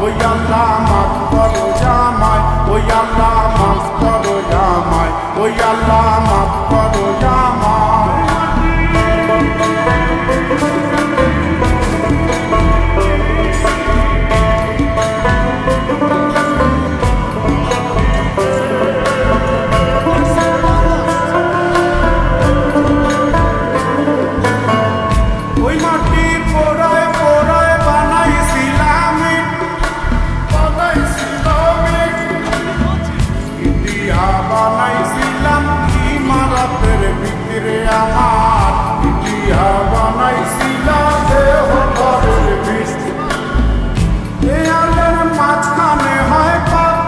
ওই আল্লাহ মাফ করো জামাই, ওই আল্লাহ মাফ করো জামাই, ওই আল্লাহ মাফ করো জামাই। বানাইছিলাম ইমারতের ভিতরে আমার, ইটিয়া বানাইছিলাম দেহ ঘরের ভিতরে। এই আলের মাঝখানে হয় পাপ,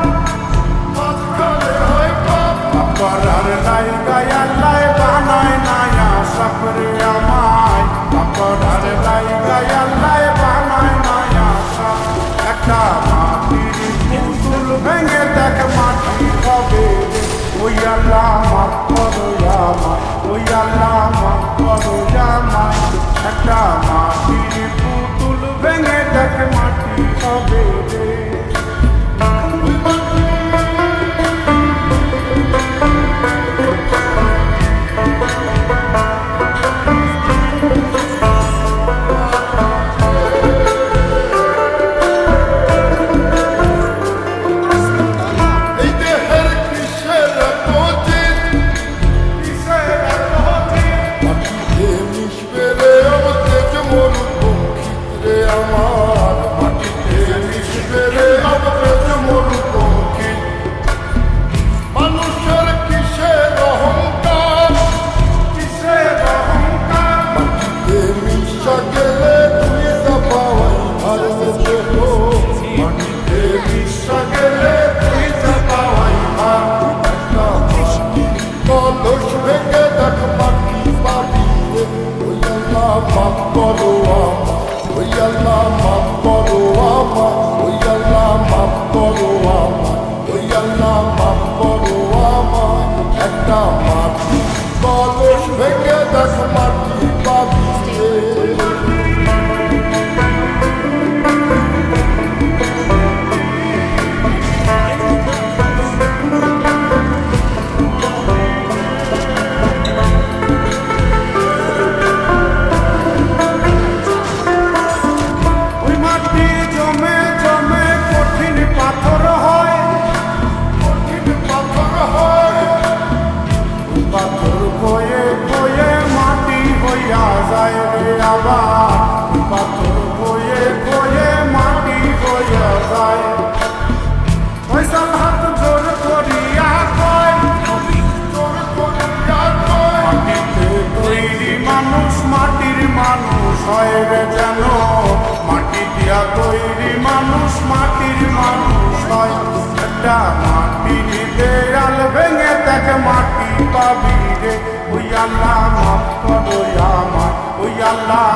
মাঝখানে হয় পাপ, পাপার লাইগায় আল্লাহ বানায় নায়া সাপরে আমায়, পাপার লাইগায় আল্লাহ বানায় নায়া সাপ। একটা মাটির পুতুল ভেঙে দেখ মাটি হবে, ওই আল্লাহ মাফ করো জামাই, ওই আল্লাহ মাফ করো জামাই। একটা মাটির পুতুল ভেঙে দেখ মাটি হবে রে। মাফ করো আমায়, ওই আল্লাহ মাফ করো আমায়, ওই আল্লাহ মাফ করো আমায়, ওই আল্লাহ মাফ করো আমায়। একটা মাটি কলস ভেঙে দেখ মাটি পাবি রে। পাথর বয়ে বয়ে মাটি হইয়া যায় রে আবার, পাথর বয়ে বয়ে মাটি হইয়া যায়। ফয়সাল হাত জোর করিয়া কয়, জোর করিয়া কয়, মাটিতে তৈরি মানুষ মাটির মানুষ হয় রে যেন, মাটি দিয়া তৈরি মানুষ মাটির মানুষ হয়। একটা মাটির দেয়াল ভেঙে দেখ মাটি পাবি রে, ওই আল্লাহ মাফ করো আমায়, ওই আল্লাহ